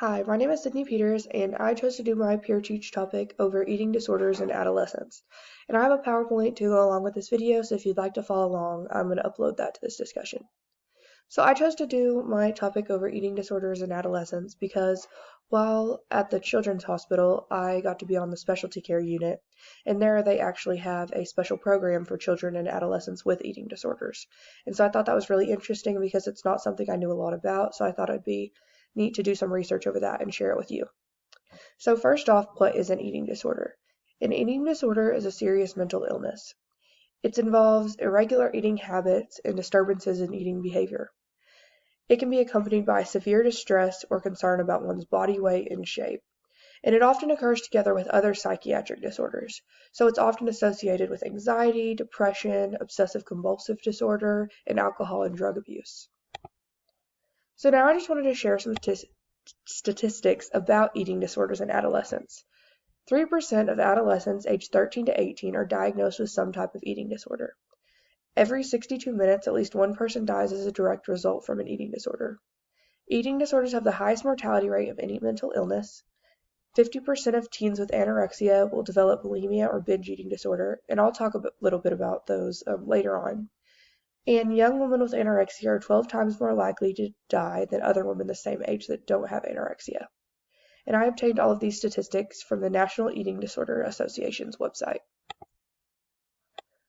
Hi, my name is Sydney Peters, and I chose to do my peer teach topic over eating disorders in adolescence. And I have a PowerPoint link to go along with this video, so if you'd like to follow along, I'm going to upload that to this discussion. So I chose to do my topic over eating disorders in adolescence because while at the Children's Hospital, I got to be on the specialty care unit, and there they actually have a special program for children and adolescents with eating disorders. And so I thought that was really interesting because it's not something I knew a lot about, so I thought it'd be neat to do some research over that and share it with you. So first off, what is an eating disorder? An eating disorder is a serious mental illness. It involves irregular eating habits and disturbances in eating behavior. It can be accompanied by severe distress or concern about one's body weight and shape, and it often occurs together with other psychiatric disorders. So it's often associated with anxiety, depression, obsessive compulsive disorder, and alcohol and drug abuse. So now I just wanted to share some statistics about eating disorders in adolescents. 3% of adolescents aged 13 to 18 are diagnosed with some type of eating disorder. Every 62 minutes, at least one person dies as a direct result from an eating disorder. Eating disorders have the highest mortality rate of any mental illness. 50% of teens with anorexia will develop bulimia or binge eating disorder, and I'll talk a little bit about those later on. And young women with anorexia are 12 times more likely to die than other women the same age that don't have anorexia. And I obtained all of these statistics from the National Eating Disorder Association's website.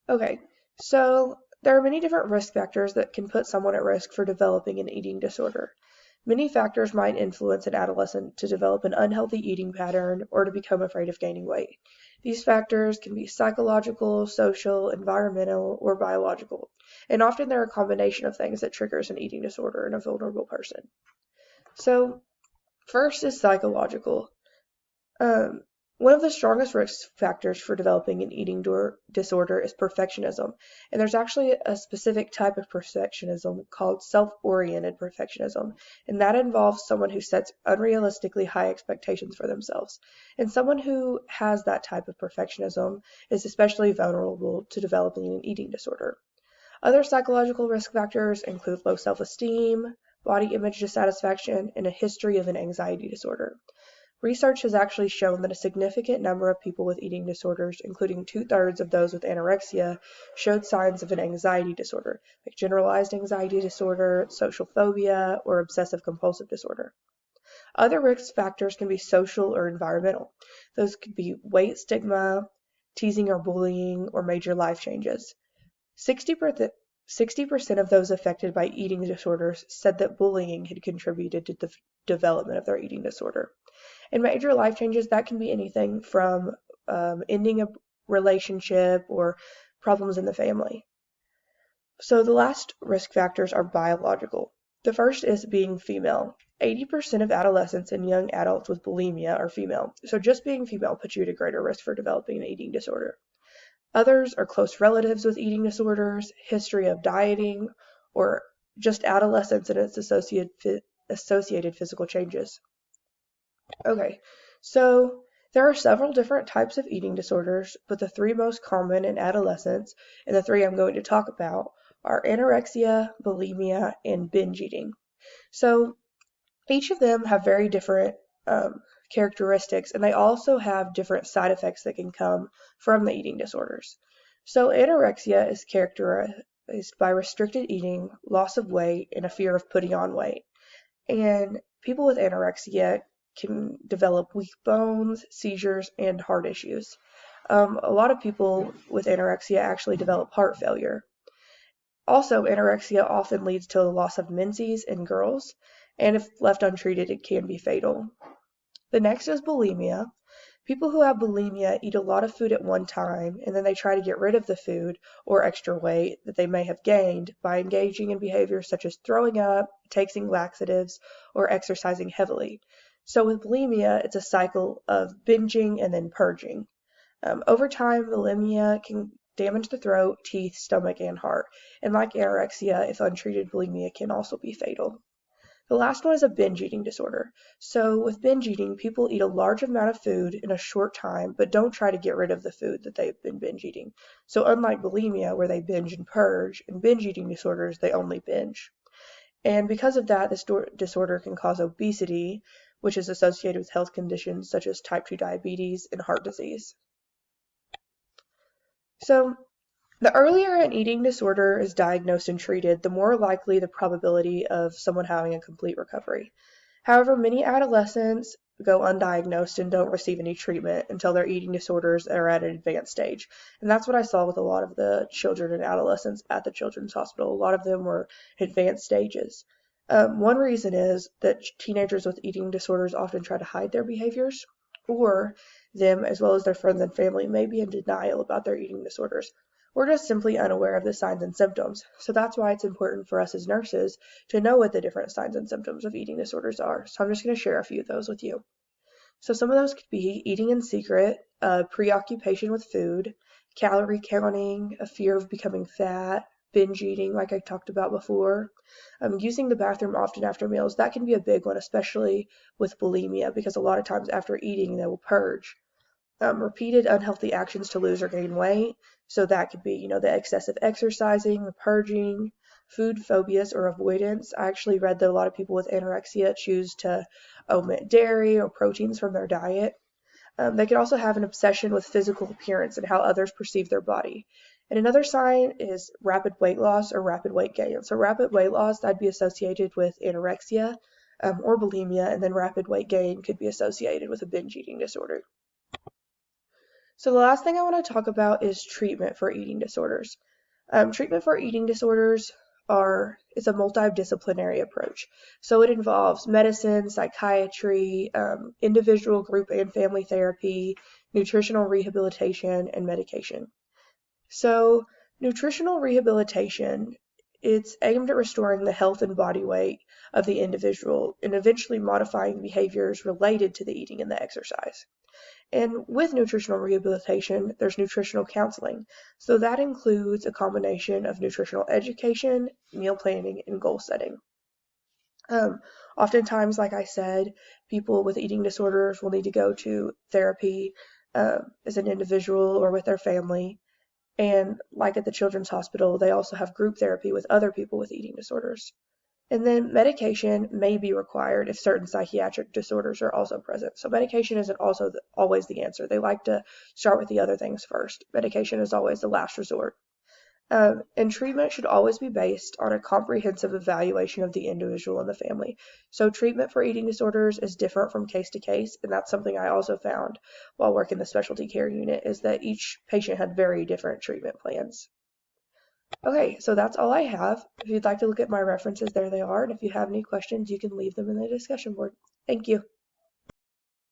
Okay, so there are many different risk factors that can put someone at risk for developing an eating disorder. Many factors might influence an adolescent to develop an unhealthy eating pattern or to become afraid of gaining weight. These factors can be psychological, social, environmental, or biological, and often they're a combination of things that triggers an eating disorder in a vulnerable person. So, first is psychological. One of the strongest risk factors for developing an eating disorder is perfectionism, and there's actually a specific type of perfectionism called self-oriented perfectionism, and that involves someone who sets unrealistically high expectations for themselves. And someone who has that type of perfectionism is especially vulnerable to developing an eating disorder. Other psychological risk factors include low self-esteem, body image dissatisfaction, and a history of an anxiety disorder. Research has actually shown that a significant number of people with eating disorders, including 2/3 of those with anorexia, showed signs of an anxiety disorder, like generalized anxiety disorder, social phobia, or obsessive compulsive disorder. Other risk factors can be social or environmental. Those could be weight stigma, teasing or bullying, or major life changes. 60% of those affected by eating disorders said that bullying had contributed to the development of their eating disorder. And major life changes, that can be anything from ending a relationship or problems in the family. So the last risk factors are biological. The first is being female. 80% of adolescents and young adults with bulimia are female. So just being female puts you at a greater risk for developing an eating disorder. Others are close relatives with eating disorders, history of dieting, or just adolescence and its associated physical changes. Okay, so there are several different types of eating disorders, but the three most common in adolescents, and the three I'm going to talk about, are anorexia, bulimia, and binge eating. So each of them have very different characteristics, and they also have different side effects that can come from the eating disorders. So anorexia is characterized by restricted eating, loss of weight, and a fear of putting on weight. And people with anorexia can develop weak bones, seizures, and heart issues. A lot of people with anorexia actually develop heart failure. Also, anorexia often leads to a loss of menses in girls, and if left untreated, it can be fatal. The next is bulimia. People who have bulimia eat a lot of food at one time, and then they try to get rid of the food or extra weight that they may have gained by engaging in behaviors such as throwing up, taking laxatives, or exercising heavily. So with bulimia, it's a cycle of binging and then purging. Over time, bulimia can damage the throat, teeth, stomach, and heart. And like anorexia, if untreated, bulimia can also be fatal. The last one is a binge eating disorder. So with binge eating, people eat a large amount of food in a short time, but don't try to get rid of the food that they've been binge eating. So unlike bulimia, where they binge and purge, in binge eating disorders, they only binge. And because of that, this disorder can cause obesity, which is associated with health conditions such as type 2 diabetes and heart disease. So, the earlier an eating disorder is diagnosed and treated, the more likely the probability of someone having a complete recovery. However, many adolescents go undiagnosed and don't receive any treatment until their eating disorders are at an advanced stage. And that's what I saw with a lot of the children and adolescents at the Children's Hospital. A lot of them were advanced stages. One reason is that teenagers with eating disorders often try to hide their behaviors, or them, as well as their friends and family, may be in denial about their eating disorders. We're just simply unaware of the signs and symptoms. So that's why it's important for us as nurses to know what the different signs and symptoms of eating disorders are. So I'm just going to share a few of those with you. So some of those could be eating in secret, preoccupation with food, calorie counting, a fear of becoming fat, binge eating like I talked about before, using the bathroom often after meals. That can be a big one, especially with bulimia, because a lot of times after eating they will purge. Repeated unhealthy actions to lose or gain weight. So that could be, the excessive exercising, the purging, food phobias or avoidance. I actually read that a lot of people with anorexia choose to omit dairy or proteins from their diet. They could also have an obsession with physical appearance and how others perceive their body. And another sign is rapid weight loss or rapid weight gain. So rapid weight loss, that'd be associated with anorexia or bulimia, and then rapid weight gain could be associated with a binge eating disorder. So the last thing I want to talk about is treatment for eating disorders. Treatment for eating disorders is a multidisciplinary approach. So it involves medicine, psychiatry, individual, group, and family therapy, nutritional rehabilitation, and medication. So nutritional rehabilitation, it's aimed at restoring the health and body weight of the individual and eventually modifying behaviors related to the eating and the exercise. And with nutritional rehabilitation, there's nutritional counseling. So that includes a combination of nutritional education, meal planning, and goal setting. Oftentimes, like I said, people with eating disorders will need to go to therapy as an individual or with their family. And like at the Children's Hospital, they also have group therapy with other people with eating disorders. And then medication may be required if certain psychiatric disorders are also present. So medication isn't also always the answer. They like to start with the other things first. Medication is always the last resort. And treatment should always be based on a comprehensive evaluation of the individual and the family. So treatment for eating disorders is different from case to case, and that's something I also found while working the specialty care unit, is that each patient had very different treatment plans. Okay, so that's all I have. If you'd like to look at my references, there they are. And if you have any questions, you can leave them in the discussion board. Thank you.